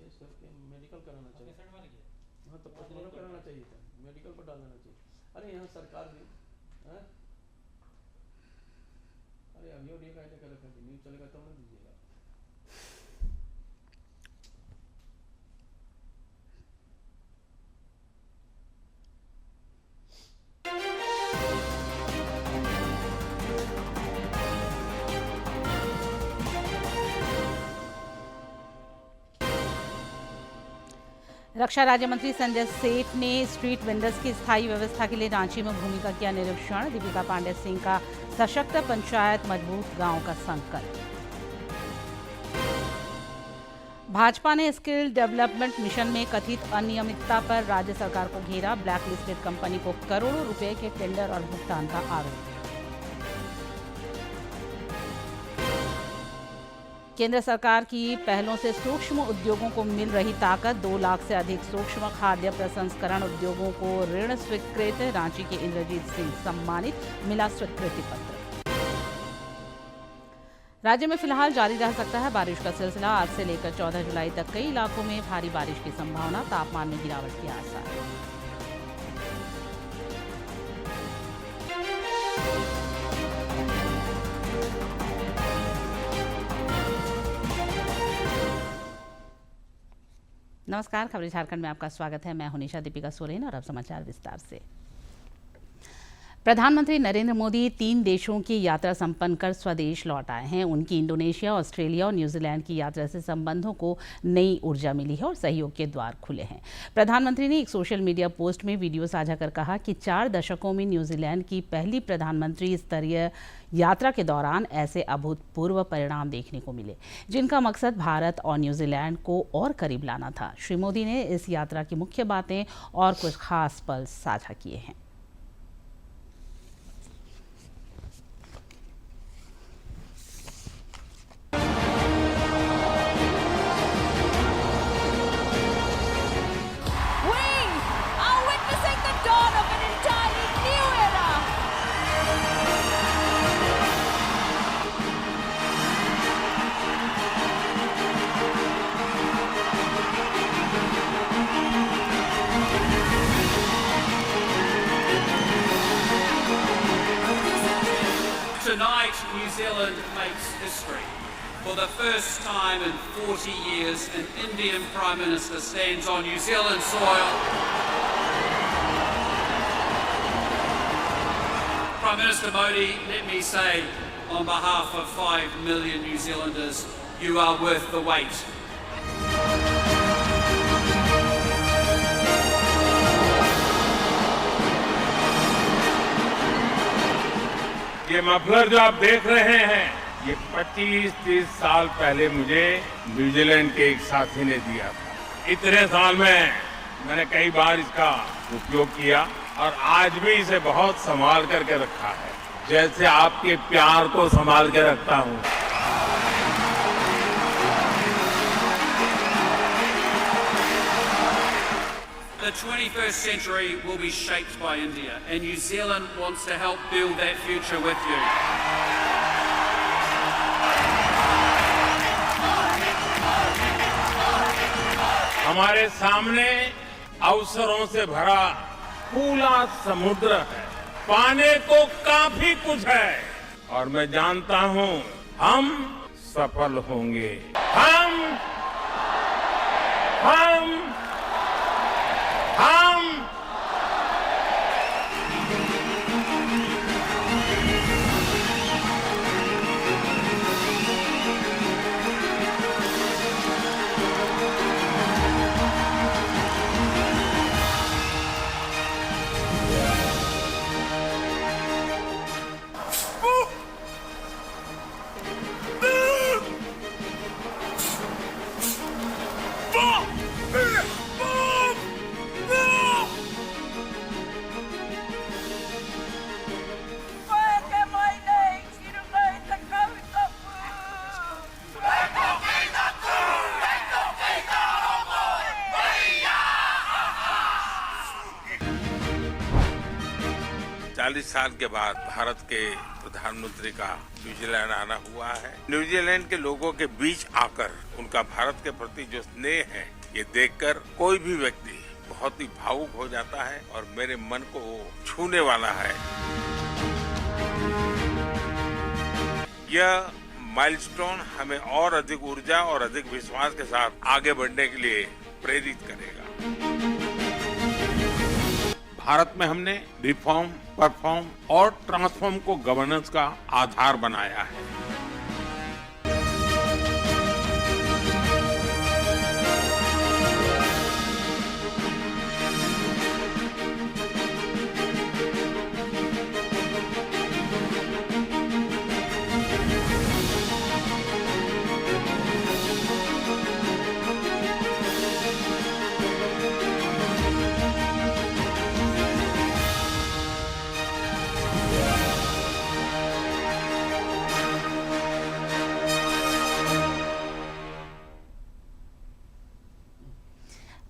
इस करके मेडिकल कराना चाहिए। हाँ तो पोस्टमार्टम कराना चाहिए था, मेडिकल पर डाल देना चाहिए। अरे यहाँ सरकार भी है, अरे अभी और ये कहते कर रखा न्यूज़ चलेगा तब ना दीजिएगा। रक्षा राज्य मंत्री संजय सेठ ने स्ट्रीट वेंडर्स की स्थायी व्यवस्था के लिए रांची में भूमि का किया निरीक्षण। दीपिका पांडे सिंह का सशक्त पंचायत मजबूत गांव का संकल्प। भाजपा ने स्किल डेवलपमेंट मिशन में कथित अनियमितता पर राज्य सरकार को घेरा। ब्लैक लिस्टेड कंपनी को करोड़ों रुपए के टेंडर और भुगतान का आरोप। केंद्र सरकार की पहलों से सूक्ष्म उद्योगों को मिल रही ताकत। 2 लाख से अधिक सूक्ष्म खाद्य प्रसंस्करण उद्योगों को ऋण स्वीकृत। रांची के इंद्रजीत सिंह सम्मानित, मिला स्वीकृति पत्र। राज्य में फिलहाल जारी रह सकता है बारिश का सिलसिला। आज से लेकर 14 जुलाई तक कई इलाकों में भारी बारिश की संभावना। तापमान में गिरावट के आसार। नमस्कार, खबरें झारखंड में आपका स्वागत है। मैं हूं निशा दीपिका सोरेन और अब समाचार विस्तार से। प्रधानमंत्री नरेंद्र मोदी 3 देशों की यात्रा संपन्न कर स्वदेश लौट आए हैं। उनकी इंडोनेशिया, ऑस्ट्रेलिया और न्यूजीलैंड की यात्रा से संबंधों को नई ऊर्जा मिली है और सहयोग के द्वार खुले हैं। प्रधानमंत्री ने एक सोशल मीडिया पोस्ट में वीडियो साझा कर कहा कि 4 दशकों में न्यूजीलैंड की पहली प्रधानमंत्री स्तरीय यात्रा के दौरान ऐसे अभूतपूर्व परिणाम देखने को मिले, जिनका मकसद भारत और न्यूजीलैंड को और करीब लाना था। श्री मोदी ने इस यात्रा की मुख्य बातें और कुछ खास पल साझा किए हैं। Tonight, New Zealand makes history. For the first time in 40 years, an Indian Prime Minister stands on New Zealand soil. Prime Minister Modi, let me say, on behalf of 5 million New Zealanders, you are worth the wait. ये muffler जो आप देख रहे हैं, ये 25-30 साल पहले मुझे न्यूजीलैंड के एक साथी ने दिया था। इतने साल में मैंने कई बार इसका उपयोग किया और आज भी इसे बहुत संभाल करके रखा है, जैसे आपके प्यार को संभाल के रखता हूँ। The 21st century will be shaped by India, and New Zealand wants to help build that future with you. हमारे सामने अवसरों से भरा खुला समुद्र है, पाने को काफी कुछ है और मैं जानता हूँ हम सफल होंगे। हम साल के बाद भारत के प्रधानमंत्री का न्यूजीलैंड आना हुआ है। न्यूजीलैंड के लोगों के बीच आकर उनका भारत के प्रति जो स्नेह है, ये देखकर कोई भी व्यक्ति बहुत ही भावुक हो जाता है और मेरे मन को छूने वाला है। यह माइलस्टोन हमें और अधिक ऊर्जा और अधिक विश्वास के साथ आगे बढ़ने के लिए प्रेरित करेगा। भारत में हमने रिफॉर्म, परफॉर्म और ट्रांसफॉर्म को गवर्नेंस का आधार बनाया है।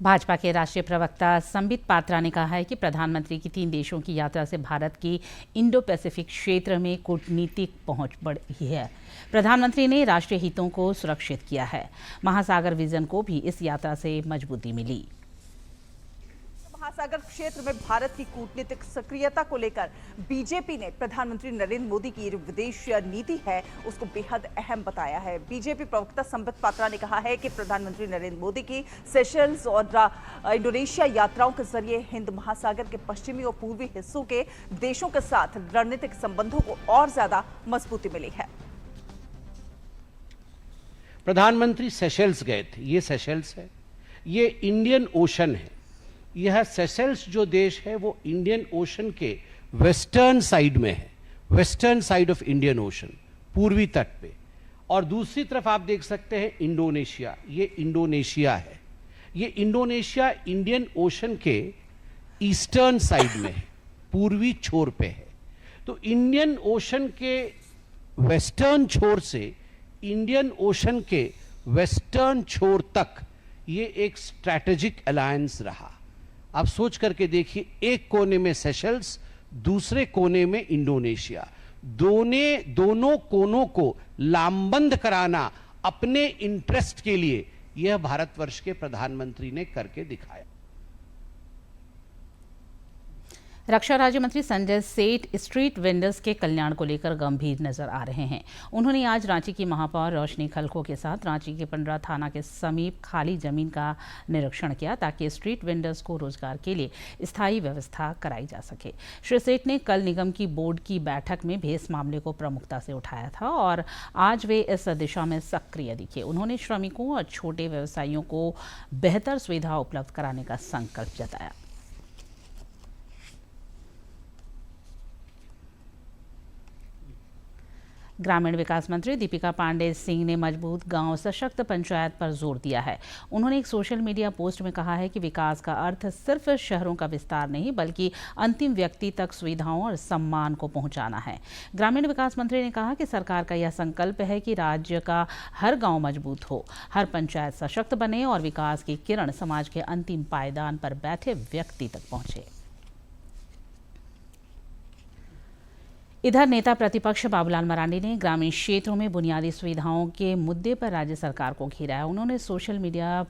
भाजपा के राष्ट्रीय प्रवक्ता संबित पात्रा ने कहा है कि प्रधानमंत्री की 3 देशों की यात्रा से भारत की इंडो पैसिफिक क्षेत्र में कूटनीतिक पहुंच बढ़ी है। प्रधानमंत्री ने राष्ट्रीय हितों को सुरक्षित किया है। महासागर विजन को भी इस यात्रा से मजबूती मिली। महासागर क्षेत्र में भारत की कूटनीतिक सक्रियता को लेकर बीजेपी ने प्रधानमंत्री नरेंद्र मोदी की जो विदेश नीति है उसको बेहद अहम बताया है। बीजेपी प्रवक्ता संबित पात्रा ने कहा है कि प्रधानमंत्री नरेंद्र मोदी की सेशल्स और इंडोनेशिया यात्राओं के जरिए हिंद महासागर के पश्चिमी और पूर्वी हिस्सों के देशों के साथ रणनीतिक संबंधों को और ज्यादा मजबूती मिली है। प्रधानमंत्री सेशल्स गए थे। ये सेशल्स है, ये इंडियन ओशन है। यह सेशल्स जो देश है वो इंडियन ओशन के वेस्टर्न साइड में है, western side of Indian ocean, पूर्वी तट पे। और दूसरी तरफ आप देख सकते हैं इंडोनेशिया, ये इंडोनेशिया है। ये इंडोनेशिया इंडियन ओशन के ईस्टर्न साइड में है, पूर्वी छोर पे है। तो इंडियन ओशन के वेस्टर्न छोर से इंडियन ओशन के वेस्टर्न छोर तक ये एक स्ट्रैटेजिक अलायंस रहा। आप सोच करके देखिए, एक कोने में सेशल्स, दूसरे कोने में इंडोनेशिया, दोनों कोनों को लामबंद कराना अपने इंटरेस्ट के लिए यह भारतवर्ष के प्रधानमंत्री ने करके दिखाया। रक्षा राज्य मंत्री संजय सेठ स्ट्रीट वेंडर्स के कल्याण को लेकर गंभीर नजर आ रहे हैं। उन्होंने आज रांची की महापौर रोशनी खलखो के साथ रांची के पंडरा थाना के समीप खाली जमीन का निरीक्षण किया ताकि स्ट्रीट वेंडर्स को रोजगार के लिए स्थायी व्यवस्था कराई जा सके। श्री सेठ ने कल निगम की बोर्ड की बैठक में भी इस मामले को प्रमुखता से उठाया था और आज वे इस दिशा में सक्रिय दिखे। उन्होंने श्रमिकों और छोटे व्यवसायियों को बेहतर सुविधा उपलब्ध कराने का संकल्प जताया। ग्रामीण विकास मंत्री दीपिका पांडे सिंह ने मजबूत गांव सशक्त पंचायत पर जोर दिया है। उन्होंने एक सोशल मीडिया पोस्ट में कहा है कि विकास का अर्थ सिर्फ शहरों का विस्तार नहीं बल्कि अंतिम व्यक्ति तक सुविधाओं और सम्मान को पहुंचाना है। ग्रामीण विकास मंत्री ने कहा कि सरकार का यह संकल्प है कि राज्य का हर गांव मजबूत हो, हर पंचायत सशक्त बने और विकास की किरण समाज के अंतिम पायदान पर बैठे व्यक्ति तक पहुंचे। इधर नेता प्रतिपक्ष बाबूलाल मरांडी ने ग्रामीण क्षेत्रों में बुनियादी सुविधाओं के मुद्दे पर राज्य सरकार को घेरा। उन्होंने सोशल मीडिया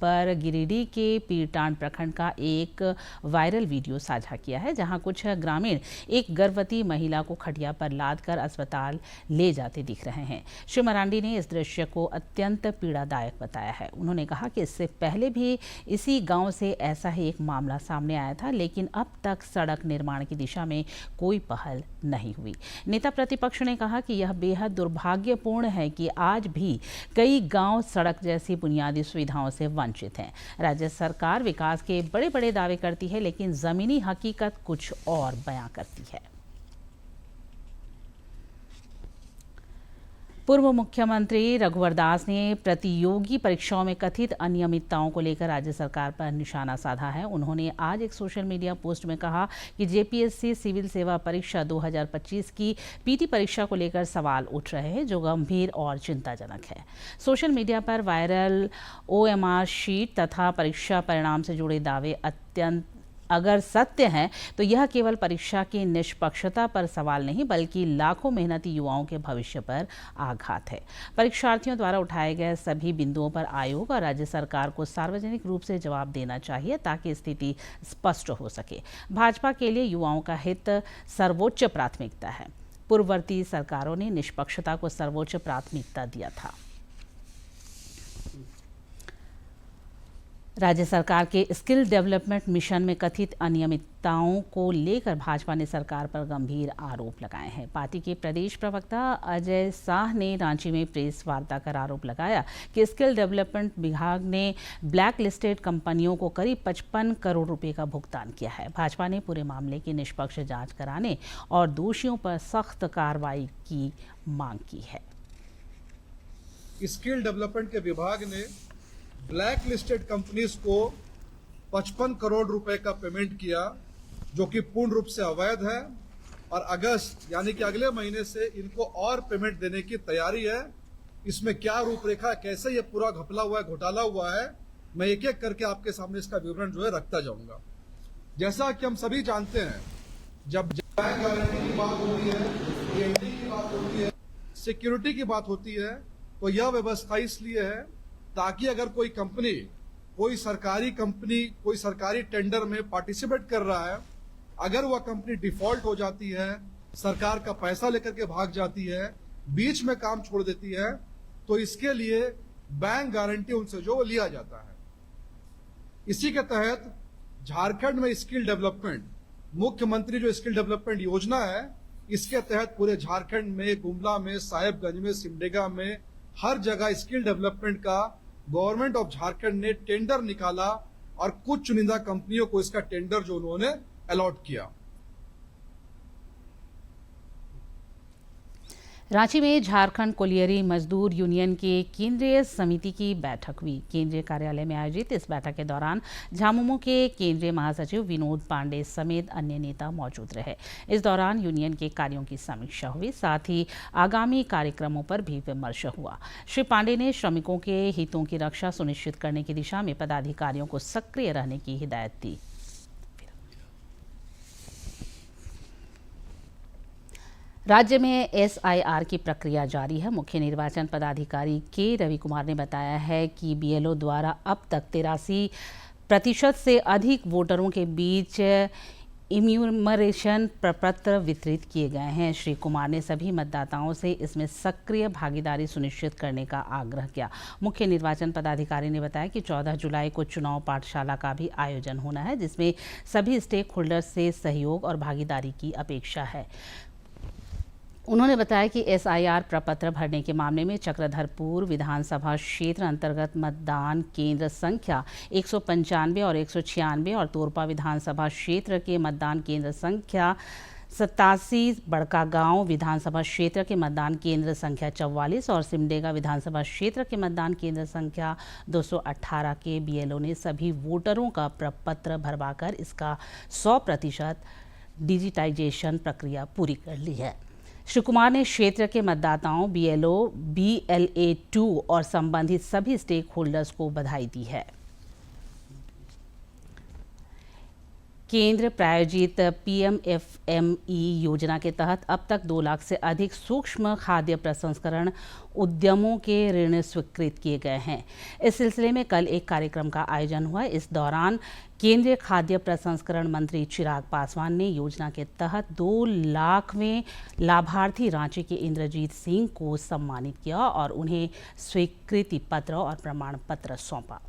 पर गिरिडीह के पीरटांड प्रखंड का एक वायरल वीडियो साझा किया है जहां कुछ ग्रामीण एक गर्भवती महिला को खटिया पर लादकर अस्पताल ले जाते दिख रहे हैं। श्री मरांडी ने इस दृश्य को अत्यंत पीड़ादायक बताया है। उन्होंने कहा कि इससे पहले भी इसी गांव से ऐसा ही एक मामला सामने आया था, लेकिन अब तक सड़क निर्माण की दिशा में कोई पहल नहीं हुई। नेता प्रतिपक्ष ने कहा कि यह बेहद दुर्भाग्यपूर्ण है कि आज भी कई गांव सड़क जैसी बुनियादी सुविधाओं से वंचित हैं। राज्य सरकार विकास के बड़े बड़े दावे करती है, लेकिन जमीनी हकीकत कुछ और बयां करती है। पूर्व मुख्यमंत्री रघुवर दास ने प्रतियोगी परीक्षाओं में कथित अनियमितताओं को लेकर राज्य सरकार पर निशाना साधा है। उन्होंने आज एक सोशल मीडिया पोस्ट में कहा कि जेपीएससी सिविल सेवा परीक्षा 2025 की पीटी परीक्षा को लेकर सवाल उठ रहे हैं जो गंभीर और चिंताजनक है। सोशल मीडिया पर वायरल ओएमआर शीट तथा परीक्षा परिणाम से जुड़े दावे अत्यंत अगर सत्य है तो यह केवल परीक्षा की निष्पक्षता पर सवाल नहीं बल्कि लाखों मेहनती युवाओं के भविष्य पर आघात है। परीक्षार्थियों द्वारा उठाए गए सभी बिंदुओं पर आयोग और राज्य सरकार को सार्वजनिक रूप से जवाब देना चाहिए ताकि स्थिति स्पष्ट हो सके। भाजपा के लिए युवाओं का हित सर्वोच्च प्राथमिकता है। पूर्ववर्ती सरकारों ने निष्पक्षता को सर्वोच्च प्राथमिकता दिया था। राज्य सरकार के स्किल डेवलपमेंट मिशन में कथित अनियमितताओं को लेकर भाजपा ने सरकार पर गंभीर आरोप लगाए हैं। पार्टी के प्रदेश प्रवक्ता अजय शाह ने रांची में प्रेस वार्ता कर आरोप लगाया कि स्किल डेवलपमेंट विभाग ने ब्लैक लिस्टेड कंपनियों को करीब 55 करोड़ रुपए का भुगतान किया है। भाजपा ने पूरे मामले की निष्पक्ष जांच कराने और दोषियों पर सख्त कार्रवाई की मांग की है। स्किल डेवलपमेंट के विभाग ने ब्लैक लिस्टेड कंपनीज को 55 करोड़ रुपए का पेमेंट किया, जो कि पूर्ण रूप से अवैध है और अगस्त यानी कि अगले महीने से इनको और पेमेंट देने की तैयारी है। इसमें क्या रूपरेखा, कैसे ये पूरा घपला हुआ है, घोटाला हुआ है, मैं एक एक करके आपके सामने इसका विवरण जो है रखता जाऊंगा। जैसा कि हम सभी जानते हैं, जब बैंक गारंटी की बात होती है, गारंटी की बात होती है, सिक्योरिटी की बात होती है, तो यह व्यवस्था इसलिए है ताकि अगर कोई कंपनी, कोई सरकारी टेंडर में पार्टिसिपेट कर रहा है, अगर वह कंपनी डिफॉल्ट हो जाती है, सरकार का पैसा लेकर के भाग जाती है, बीच में काम छोड़ देती है, तो इसके लिए बैंक गारंटी उनसे जो लिया जाता है। इसी के तहत झारखंड में स्किल डेवलपमेंट, मुख्यमंत्री जो स्किल डेवलपमेंट योजना है, इसके तहत पूरे झारखंड में, गुमला में, साहेबगंज में, सिमडेगा में, हर जगह स्किल डेवलपमेंट का गवर्नमेंट ऑफ झारखंड ने टेंडर निकाला और कुछ चुनिंदा कंपनियों को इसका टेंडर जो उन्होंने अलॉट किया। रांची में झारखंड कोलियरी मजदूर यूनियन के केंद्रीय समिति की बैठक हुई। केंद्रीय कार्यालय में आयोजित इस बैठक के दौरान झामुमो के केंद्रीय महासचिव विनोद पांडे समेत अन्य नेता मौजूद रहे। इस दौरान यूनियन के कार्यों की समीक्षा हुई, साथ ही आगामी कार्यक्रमों पर भी विमर्श हुआ। श्री पांडे ने श्रमिकों के हितों की रक्षा सुनिश्चित करने की दिशा में पदाधिकारियों को सक्रिय रहने की हिदायत दी। राज्य में SIR की प्रक्रिया जारी है। मुख्य निर्वाचन पदाधिकारी के रवि कुमार ने बताया है कि BLO द्वारा अब तक 83% से अधिक वोटरों के बीच इम्यूमरेशन प्रपत्र वितरित किए गए हैं। श्री कुमार ने सभी मतदाताओं से इसमें सक्रिय भागीदारी सुनिश्चित करने का आग्रह किया। मुख्य निर्वाचन पदाधिकारी ने बताया कि 14 जुलाई को चुनाव पाठशाला का भी आयोजन होना है, जिसमें सभी स्टेक होल्डर्स से सहयोग और भागीदारी की अपेक्षा है। उन्होंने बताया कि SIR प्रपत्र भरने के मामले में चक्रधरपुर विधानसभा क्षेत्र अंतर्गत मतदान केंद्र संख्या 195 और 196 और तोरपा विधानसभा क्षेत्र के मतदान केंद्र संख्या 87, बड़कागांव विधानसभा क्षेत्र के मतदान केंद्र संख्या 44 और सिमडेगा विधानसभा क्षेत्र के मतदान केंद्र संख्या 218 के BLO ने सभी वोटरों का प्रपत्र भरवाकर इसका 100% डिजिटाइजेशन प्रक्रिया पूरी कर ली है। श्री कुमार ने क्षेत्र के मतदाताओं, BLO, BLA2 और संबंधित सभी स्टेक होल्डर्स को बधाई दी है। केंद्र प्रायोजित PMFME योजना के तहत अब तक 2 लाख से अधिक सूक्ष्म खाद्य प्रसंस्करण उद्यमों के ऋण स्वीकृत किए गए हैं। इस सिलसिले में कल एक कार्यक्रम का आयोजन हुआ। इस दौरान केंद्रीय खाद्य प्रसंस्करण मंत्री चिराग पासवान ने योजना के तहत 2 लाखवें लाभार्थी रांची के इंद्रजीत सिंह को सम्मानित किया और उन्हें स्वीकृति पत्र और प्रमाण पत्र सौंपा।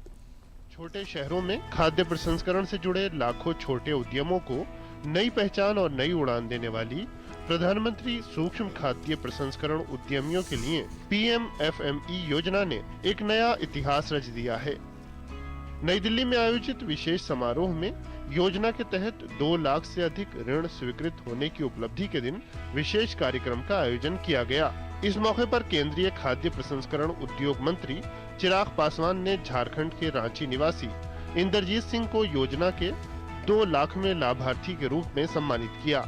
छोटे शहरों में खाद्य प्रसंस्करण से जुड़े लाखों छोटे उद्यमों को नई पहचान और नई उड़ान देने वाली प्रधानमंत्री सूक्ष्म खाद्य प्रसंस्करण उद्यमियों के लिए PMFME योजना ने एक नया इतिहास रच दिया है। नई दिल्ली में आयोजित विशेष समारोह में योजना के तहत 2 लाख से अधिक ऋण स्वीकृत होने की उपलब्धि के दिन विशेष कार्यक्रम का आयोजन किया गया। इस मौके पर केंद्रीय खाद्य प्रसंस्करण उद्योग मंत्री चिराग पासवान ने झारखंड के रांची निवासी इंद्रजीत सिंह को योजना के 2 लाख में लाभार्थी के रूप में सम्मानित किया।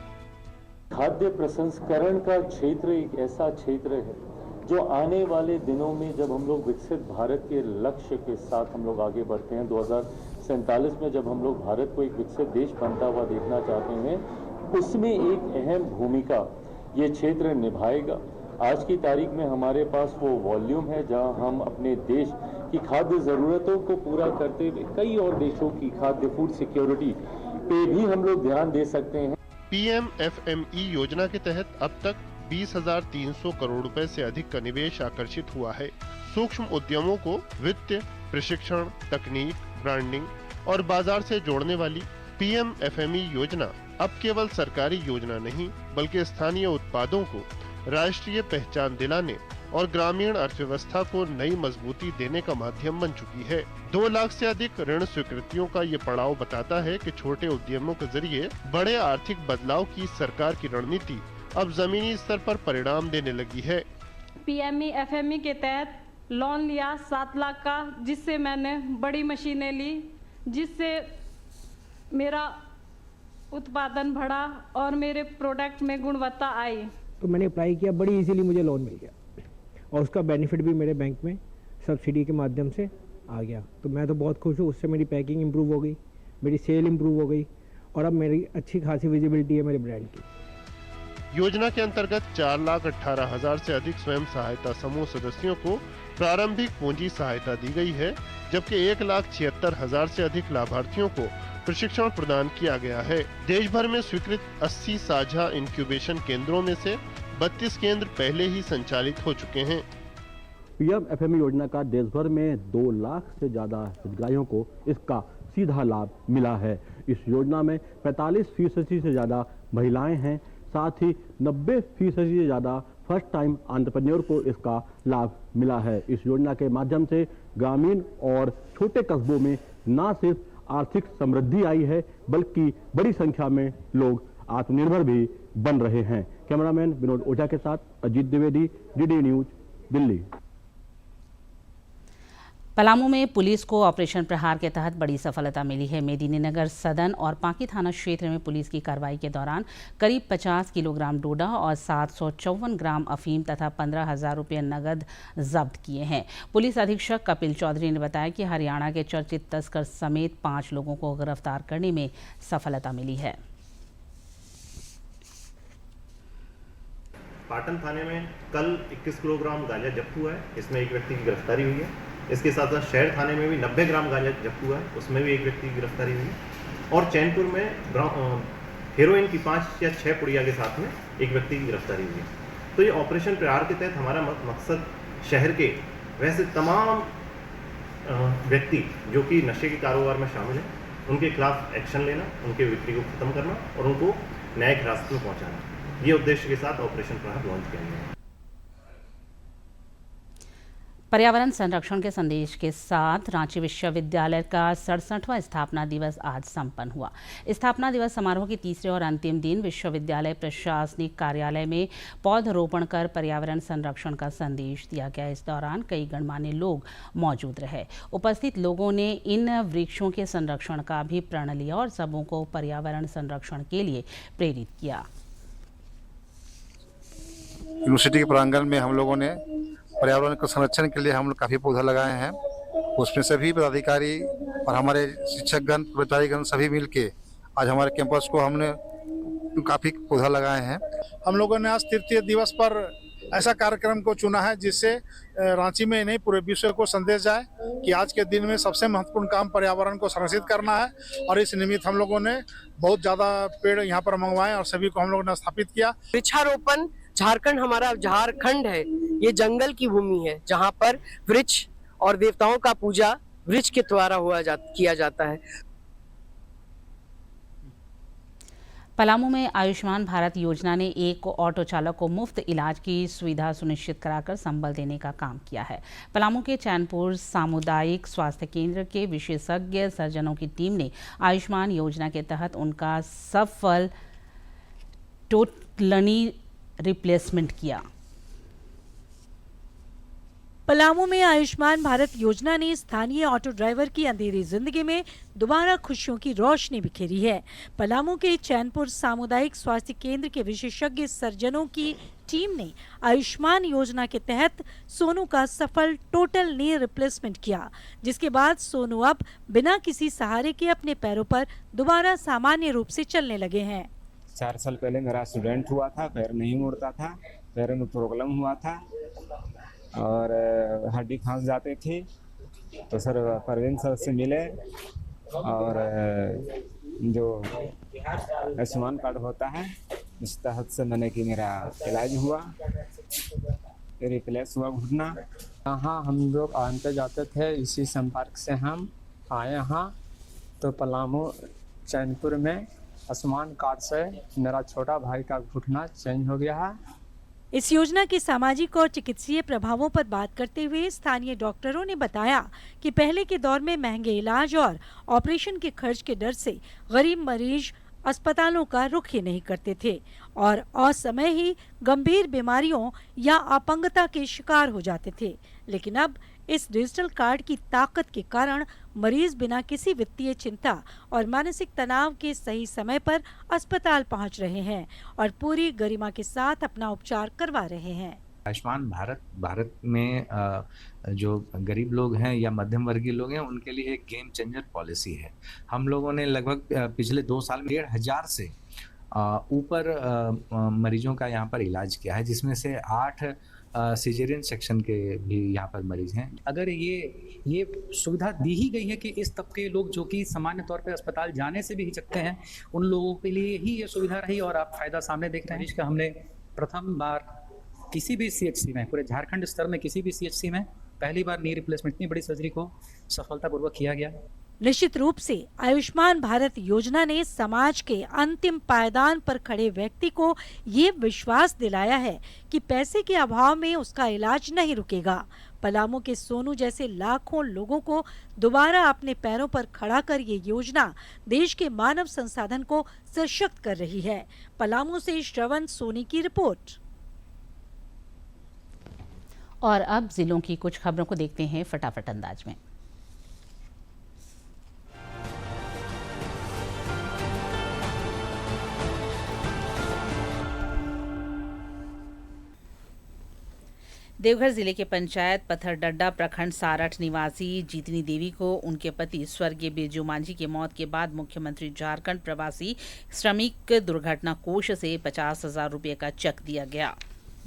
खाद्य प्रसंस्करण का क्षेत्र एक ऐसा क्षेत्र है जो आने वाले दिनों में जब हम लोग विकसित भारत के लक्ष्य के साथ हम लोग आगे बढ़ते हैं, 2047 में जब हम लोग भारत को एक विकसित देश बनता हुआ देखना चाहते हैं, उसमें एक अहम भूमिका ये क्षेत्र निभाएगा। आज की तारीख में हमारे पास वो वॉल्यूम है जहां हम अपने देश की खाद्य ज़रूरतों को पूरा करते हुए कई और देशों की खाद्य फूड सिक्योरिटी पे भी हम लोग ध्यान दे सकते हैं। PMFME योजना के तहत अब तक 20,300 करोड़ रुपए से अधिक का निवेश आकर्षित हुआ है। सूक्ष्म उद्यमों को वित्त, प्रशिक्षण, तकनीक, ब्रांडिंग और बाजार से जोड़ने वाली PMFME योजना अब केवल सरकारी योजना नहीं बल्कि स्थानीय उत्पादों को राष्ट्रीय पहचान दिलाने और ग्रामीण अर्थव्यवस्था को नई मजबूती देने का माध्यम बन चुकी है। 2 लाख से अधिक ऋण स्वीकृतियों का ये पड़ाव बताता है कि छोटे उद्यमों के जरिए बड़े आर्थिक बदलाव की सरकार की रणनीति अब जमीनी स्तर पर परिणाम देने लगी है। PMFME के तहत लोन लिया 7 लाख का, जिससे मैंने बड़ी मशीनें ली, जिससे मेरा उत्पादन बढ़ा और मेरे प्रोडक्ट में गुणवत्ता आई। तो मैंने अप्लाई किया, बड़ी इजीली मुझे लोन मिल गया और उसका बेनिफिट भी मेरे बैंक में सब्सिडी के माध्यम से आ गया। तो मैं तो बहुत खुश हूँ। उससे मेरी पैकिंग इंप्रूव हो गई, मेरी सेल इंप्रूव हो गई और अब मेरी अच्छी खासी विजिबिलिटी है मेरे ब्रांड की। योजना के अंतर्गत 4,18,000 से अधिक स्वयं सहायता समूह सदस्यों को प्रारंभिक पूंजी सहायता दी गई है, जबकि 1,76,000 से अधिक लाभार्थियों को प्रशिक्षण प्रदान किया गया है। देश भर में स्वीकृत 80 साझा इंक्यूबेशन केंद्रों में से 32 केंद्र पहले ही संचालित हो चुके हैं। PMFME योजना का देश भर में 2 लाख से ज्यादा हितग्राहियों को इसका सीधा लाभ मिला है। इस योजना में 45% से ज्यादा महिलाएं हैं, साथ ही 90% से ज्यादा फर्स्ट टाइम एंटरप्रेन्योर को इसका लाभ मिला है। इस योजना के माध्यम से ग्रामीण और छोटे कस्बों में न सिर्फ आर्थिक समृद्धि आई है बल्कि बड़ी संख्या में लोग आत्मनिर्भर भी बन रहे हैं। कैमरामैन विनोद ओझा के साथ अजीत द्विवेदी, DD न्यूज, दिल्ली। पलामू में पुलिस को ऑपरेशन प्रहार के तहत बड़ी सफलता मिली है। मेदिनीनगर सदन और पांकी थाना क्षेत्र में पुलिस की कार्रवाई के दौरान करीब 50 किलोग्राम डोडा और 754 ग्राम अफीम तथा 15,000 रुपये नगद जब्त किए हैं। पुलिस अधीक्षक कपिल चौधरी ने बताया कि हरियाणा के चर्चित तस्कर समेत 5 लोगों को गिरफ्तार करने में सफलता मिली है। पाटन थाने में कल 21 किलोग्राम गांजा जब्त हुआ है, इसमें एक व्यक्ति की गिरफ्तारी हुई है। इसके साथ साथ शहर थाने में भी 90 ग्राम गांजा जब्त हुआ है, उसमें भी एक व्यक्ति की गिरफ्तारी हुई है। और चैनपुर में हेरोइन की 5 या 6 पुड़िया के साथ में एक व्यक्ति की गिरफ्तारी हुई है। तो ये ऑपरेशन प्रहार के तहत हमारा मकसद शहर के वैसे तमाम व्यक्ति जो कि नशे के कारोबार में शामिल हैं, उनके खिलाफ एक्शन लेना, उनके बिक्री को खत्म करना और उनको न्यायिक हिरासत में पहुँचाना, ये उद्देश्य के साथ ऑपरेशन प्रहार लॉन्च किया गया है। पर्यावरण संरक्षण के संदेश के साथ रांची विश्वविद्यालय का 67वां स्थापना दिवस आज संपन्न हुआ। स्थापना दिवस समारोह के तीसरे और अंतिम दिन विश्वविद्यालय प्रशासनिक कार्यालय में पौधरोपण कर पर्यावरण संरक्षण का संदेश दिया गया। इस दौरान कई गणमान्य लोग मौजूद रहे। उपस्थित लोगों ने इन वृक्षों के संरक्षण का भी प्रण लिया और सबों को पर्यावरण संरक्षण के लिए प्रेरित किया। यूनिवर्सिटी के प्रांगण में हम लोगों ने पर्यावरण के संरक्षण के लिए हम लोग काफ़ी पौधा लगाए हैं। उसमें सभी पदाधिकारी और हमारे शिक्षकगण, कर्मचारीगण सभी मिलके आज हमारे कैंपस को हमने काफ़ी पौधा लगाए हैं। हम लोगों ने आज तृतीय दिवस पर ऐसा कार्यक्रम को चुना है जिससे रांची में नहीं पूरे विश्व को संदेश जाए कि आज के दिन में सबसे महत्वपूर्ण काम पर्यावरण को संरक्षित करना है। और इस निमित्त हम लोगों ने बहुत ज़्यादा पेड़ यहाँ पर मंगवाए और सभी को हम लोगों ने स्थापित किया। वृक्षारोपण झारखंड हमारा झारखंड है, ये जंगल की भूमि है जहाँ पर वृक्ष और देवताओं का पूजा वृक्ष के द्वारा किया जाता है। पलामू में आयुष्मान भारत योजना ने एक ऑटो चालक को मुफ्त इलाज की सुविधा सुनिश्चित कराकर संबल देने का काम किया है। पलामू के चैनपुर सामुदायिक स्वास्थ्य केंद्र के विशेषज्ञ सर्जनों की टीम ने आयुष्मान योजना के तहत उनका सफल टोटलनी रिप्लेसमेंट किया। पलामू में आयुष्मान भारत योजना ने स्थानीय ऑटो ड्राइवर की अंधेरी जिंदगी में दोबारा खुशियों की रोशनी बिखेरी है। पलामू के चैनपुर सामुदायिक स्वास्थ्य केंद्र के विशेषज्ञ सर्जनों की टीम ने आयुष्मान योजना के तहत सोनू का सफल टोटल नी रिप्लेसमेंट किया, जिसके बाद सोनू अब बिना किसी सहारे के अपने पैरों पर दोबारा सामान्य रूप से चलने लगे हैं। 4 साल पहले मेरा एक्सीडेंट हुआ था, पैर नहीं मुड़ता था, पैर में प्रॉब्लम हुआ था और हड्डी खांस जाते थे। तो सर परवीन सर से मिले और जो आयुष्मान कार्ड होता है इस तहत से मैंने कि मेरा इलाज हुआ, रिप्लेस हुआ घुटना। यहाँ हम लोग आते जाते थे, इसी संपर्क से हम आए यहाँ। तो पलामू चैनपुर में आयुष्मान कार्ड से मेरा छोटा भाई का घुटना चेंज हो गया है। इस योजना के सामाजिक और चिकित्सीय प्रभावों पर बात करते हुए स्थानीय डॉक्टरों ने बताया कि पहले के दौर में महंगे इलाज और ऑपरेशन के खर्च के डर से गरीब मरीज अस्पतालों का रुख ही नहीं करते थे और असमय ही गंभीर बीमारियों या अपंगता के शिकार हो जाते थे। लेकिन अब इस डिजिटल कार्ड की ताकत के कारण मरीज बिना किसी वित्तीय चिंता और मानसिक तनाव के सही समय पर अस्पताल पहुंच रहे हैं और पूरी गरिमा के साथ अपना उपचार करवा रहे हैं। आयुष्मान भारत में जो गरीब लोग हैं या मध्यम वर्गीय लोग हैं उनके लिए एक गेम चेंजर पॉलिसी है। हम लोगों ने लगभग पिछले 2 साल में 1,500 से ऊपर मरीजों का यहाँ पर इलाज किया है, जिसमें से 8 सिजेरियन सेक्शन के भी यहाँ पर मरीज हैं। अगर ये सुविधा दी ही गई है कि इस तबके के लोग जो कि सामान्य तौर पर अस्पताल जाने से भी हिचकते हैं, उन लोगों के लिए ही ये सुविधा रही और आप फायदा सामने देख रहे हैं। इसका हमने प्रथम बार किसी भी CHC में, पूरे झारखंड स्तर में किसी भी CHC में पहली बार नी रिप्लेसमेंट, इतनी बड़ी सर्जरी को सफलतापूर्वक किया गया। निश्चित रूप से आयुष्मान भारत योजना ने समाज के अंतिम पायदान पर खड़े व्यक्ति को ये विश्वास दिलाया है कि पैसे के अभाव में उसका इलाज नहीं रुकेगा। पलामू के सोनू जैसे लाखों लोगों को दोबारा अपने पैरों पर खड़ा कर ये योजना देश के मानव संसाधन को सशक्त कर रही है। पलामू से श्रवण सोनी की रिपोर्ट। और अब जिलों की कुछ खबरों को देखते हैं फटाफट अंदाज में। देवघर जिले के पंचायत पत्थरडड्डा प्रखंड सारठ निवासी जीतनी देवी को उनके पति स्वर्गीय बिरजू मांझी की मौत के बाद मुख्यमंत्री झारखंड प्रवासी श्रमिक दुर्घटना कोष से 50,000 रुपये का चेक दिया गया।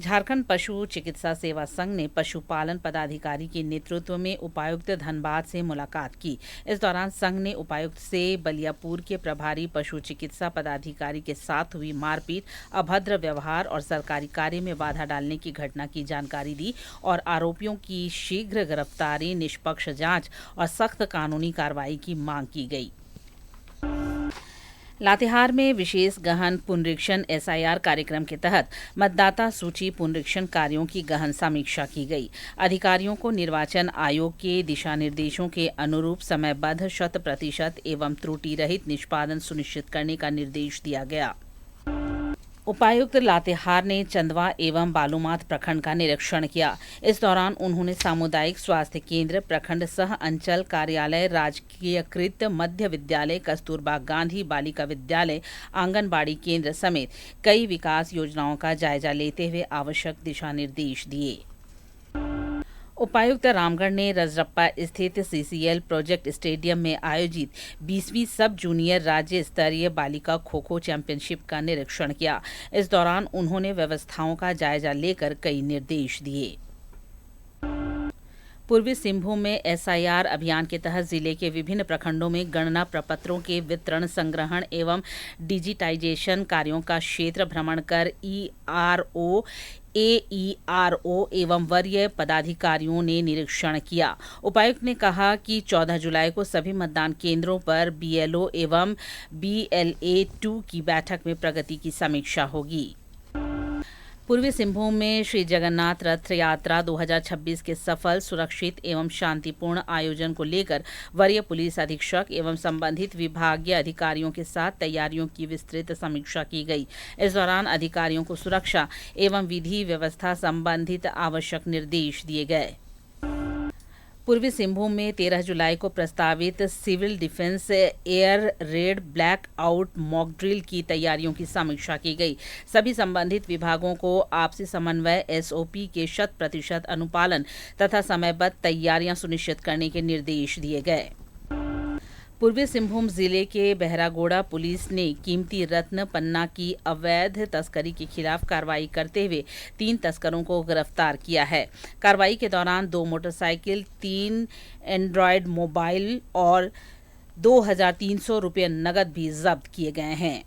झारखंड पशु चिकित्सा सेवा संघ ने पशुपालन पदाधिकारी के नेतृत्व में उपायुक्त धनबाद से मुलाकात की। इस दौरान संघ ने उपायुक्त से बलियापुर के प्रभारी पशु चिकित्सा पदाधिकारी के साथ हुई मारपीट, अभद्र व्यवहार और सरकारी कार्य में बाधा डालने की घटना की जानकारी दी और आरोपियों की शीघ्र गिरफ्तारी, निष्पक्ष जांच और सख्त कानूनी कार्रवाई की मांग की गई। लातेहार में विशेष गहन पुनरीक्षण SIR कार्यक्रम के तहत मतदाता सूची पुनरीक्षण कार्यों की गहन समीक्षा की गई। अधिकारियों को निर्वाचन आयोग के दिशा निर्देशों के अनुरूप समयबद्ध 100% एवं त्रुटि रहित निष्पादन सुनिश्चित करने का निर्देश दिया गया। उपायुक्त लातेहार ने चंदवा एवं बालूमाथ प्रखंड का निरीक्षण किया। इस दौरान उन्होंने सामुदायिक स्वास्थ्य केंद्र, प्रखंड सह अंचल कार्यालय, राजकीयकृत मध्य विद्यालय, कस्तूरबा गांधी बालिका विद्यालय, आंगनबाड़ी केंद्र समेत कई विकास योजनाओं का जायजा लेते हुए आवश्यक दिशा निर्देश दिए। उपायुक्त रामगढ़ ने रजरप्पा स्थित CCL प्रोजेक्ट स्टेडियम में आयोजित 20वीं सब जूनियर राज्य स्तरीय बालिका खो-खो चैंपियनशिप का निरीक्षण किया। इस दौरान उन्होंने व्यवस्थाओं का जायजा लेकर कई निर्देश दिए। पूर्वी सिंहभूम में SIR अभियान के तहत जिले के विभिन्न प्रखंडों में गणना प्रपत्रों के वितरण, संग्रहण एवं डिजिटाइजेशन कार्यों का क्षेत्र भ्रमण कर ERO, AERO एवं वरीय पदाधिकारियों ने निरीक्षण किया। उपायुक्त ने कहा कि 14 जुलाई को सभी मतदान केंद्रों पर BLO एवं BLA2 की बैठक में प्रगति की समीक्षा होगी। पूर्वी सिंहभूम में श्री जगन्नाथ रथ यात्रा 2026 के सफल, सुरक्षित एवं शांतिपूर्ण आयोजन को लेकर वरीय पुलिस अधीक्षक एवं संबंधित विभागीय अधिकारियों के साथ तैयारियों की विस्तृत समीक्षा की गई। इस दौरान अधिकारियों को सुरक्षा एवं विधि व्यवस्था संबंधित आवश्यक निर्देश दिए गए। पूर्वी सिंहभूम में 13 जुलाई को प्रस्तावित civil defence air raid black out mock drill की तैयारियों की समीक्षा की गई। सभी संबंधित विभागों को आपसी समन्वय, एसओपी के 100% अनुपालन तथा समयबद्ध तैयारियां सुनिश्चित करने के निर्देश दिए गए। पूर्वी सिंहभूम जिले के बहरागोड़ा पुलिस ने कीमती रत्न पन्ना की अवैध तस्करी के खिलाफ कार्रवाई करते हुए 3 तस्करों को गिरफ्तार किया है। कार्रवाई के दौरान 2 मोटरसाइकिल, 3 एंड्रॉयड मोबाइल और 2,300 रुपये नकद भी जब्त किए गए हैं।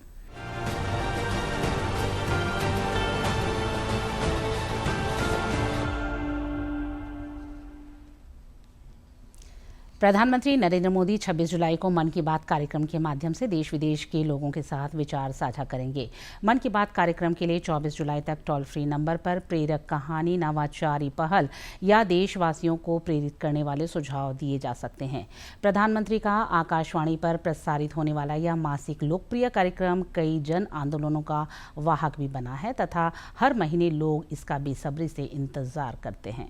प्रधानमंत्री नरेंद्र मोदी 26 जुलाई को मन की बात कार्यक्रम के माध्यम से देश विदेश के लोगों के साथ विचार साझा करेंगे। मन की बात कार्यक्रम के लिए 24 जुलाई तक टोल फ्री नंबर पर प्रेरक कहानी, नवाचारी पहल या देशवासियों को प्रेरित करने वाले सुझाव दिए जा सकते हैं। प्रधानमंत्री का आकाशवाणी पर प्रसारित होने वाला यह मासिक लोकप्रिय कार्यक्रम कई जन आंदोलनों का वाहक भी बना है तथा हर महीने लोग इसका बेसब्री से इंतजार करते हैं।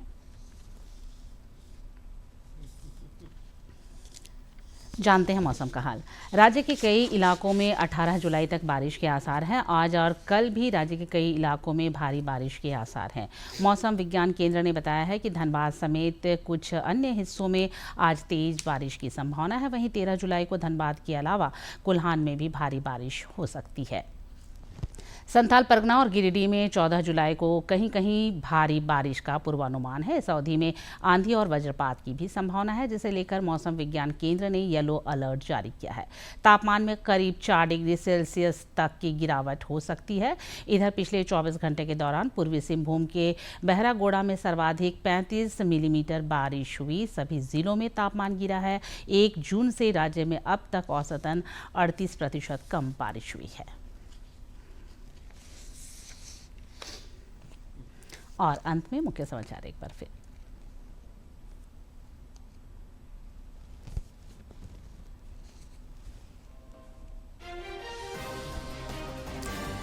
जानते हैं मौसम का हाल। राज्य के कई इलाकों में 18 जुलाई तक बारिश के आसार हैं। आज और कल भी राज्य के कई इलाकों में भारी बारिश के आसार हैं। मौसम विज्ञान केंद्र ने बताया है कि धनबाद समेत कुछ अन्य हिस्सों में आज तेज बारिश की संभावना है। वहीं 13 जुलाई को धनबाद के अलावा कोल्हान में भी भारी बारिश हो सकती है। संथाल परगना और गिरिडीह में 14 जुलाई को कहीं कहीं भारी बारिश का पूर्वानुमान है। इस अवधि में आंधी और वज्रपात की भी संभावना है, जिसे लेकर मौसम विज्ञान केंद्र ने येलो अलर्ट जारी किया है। तापमान में करीब 4 डिग्री सेल्सियस तक की गिरावट हो सकती है। इधर पिछले 24 घंटे के दौरान पूर्वी सिंहभूम के बहरागोड़ा में सर्वाधिक 35 मिलीमीटर बारिश हुई। सभी जिलों में तापमान गिरा है। 1 जून से राज्य में अब तक औसतन 38% कम बारिश हुई है। और अंत में मुख्य समाचार एक बार फिर।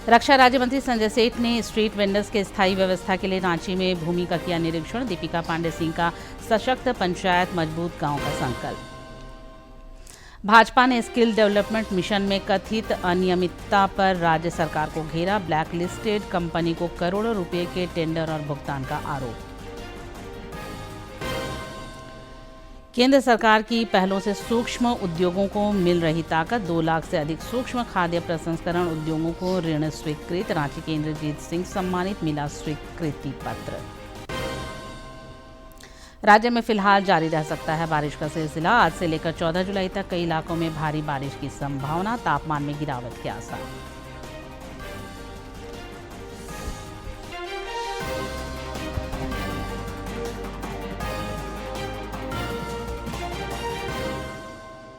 रक्षा राज्य मंत्री संजय सेठ ने स्ट्रीट वेंडर्स के स्थायी व्यवस्था के लिए रांची में भूमि का किया निरीक्षण। दीपिका पांडे सिंह का सशक्त पंचायत मजबूत गांव का संकल्प। भाजपा ने स्किल डेवलपमेंट मिशन में कथित अनियमितता पर राज्य सरकार को घेरा। ब्लैक लिस्टेड कंपनी को करोड़ों रुपए के टेंडर और भुगतान का आरोप। केंद्र सरकार की पहलों से सूक्ष्म उद्योगों को मिल रही ताकत। 2 लाख से अधिक सूक्ष्म खाद्य प्रसंस्करण उद्योगों को ऋण स्वीकृत। रांची के इंद्रजीत सिंह सम्मानित, मिला स्वीकृति पत्र। राज्य में फिलहाल जारी रह सकता है बारिश का सिलसिला। आज से लेकर 14 जुलाई तक कई इलाकों में भारी बारिश की संभावना। तापमान में गिरावट के आसार।